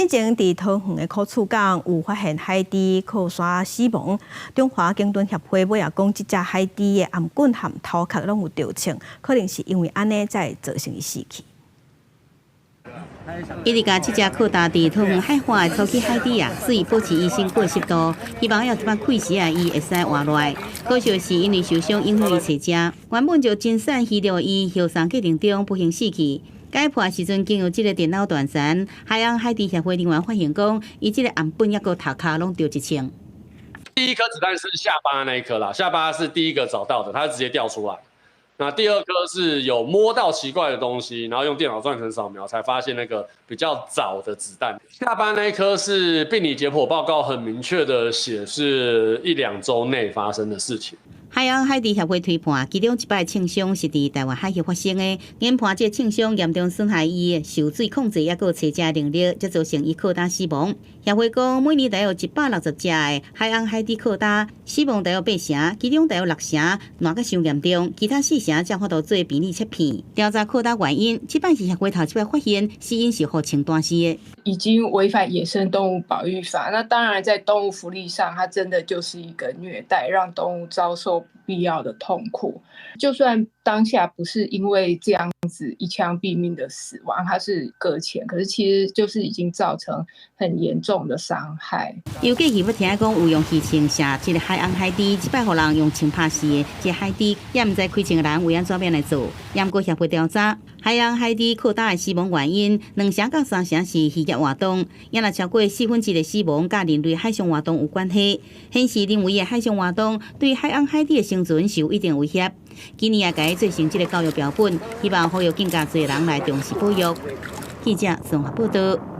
之前伫桃园的科处港有发现海猪靠山死亡，中华鲸豚协会尾也讲，即只海猪的颔棍和头壳拢有掉青，可能是因为安尼才造成伊死去。伊直甲这只靠大伫桃园海岸的初期海猪啊，水保持伊新80度，希望要一摆开时啊，伊会使活落来。可惜是因为受伤影响伊找食，原本就真瘦虚弱，伊后山过程中不幸死去。解剖的时阵，经由这个电脑断层，海洋海猪协会人员发现讲，伊这个颔棍抑个头壳拢掉一青。第一颗子弹是下巴那一颗啦，下巴是第一个找到的，它直接掉出来。那第二颗是有摸到奇怪的东西，然后用电脑断层扫描才发现那个比较早的子弹。下巴那一颗是病理解剖报告很明确的写是1、2周内发生的事情。海洋海猪协会推判，其中一摆庆伤是伫台湾海峡发生的，研判这庆伤严重损害伊的受水控制，抑个找食能力，才造成伊靠大死亡。协会讲，每年大约160只的海洋海猪靠大死亡，大约8成，其中大约6成烂甲伤严重，其他4成才发到做病理切片。调查靠大原因，这摆是协会头一摆发现死因是后清断死的，已经违反野生动物保育法。那当然，在动物福利上，它真的就是一个虐待，让动物遭受不必要的痛苦。就算当下不是因为这样子一枪毙命的死亡，它是搁浅，可是其实就是已经造成很严重的伤害。尤其伊要听讲有用气枪射这个海洋海猪，一摆互人用枪拍死的，这海猪也毋知开枪的人为安怎样来做。也毋过协会调查，海洋海猪靠大的死亡原因，2成到3成是渔业活动，也若超过1/4的死亡，甲人类海上活动有关系，显示人为的海上活动对海洋海猪的生存是有一定威胁。今年也改做成这个教育标本，希望呼吁更加侪人来重视保育。记者综合报道。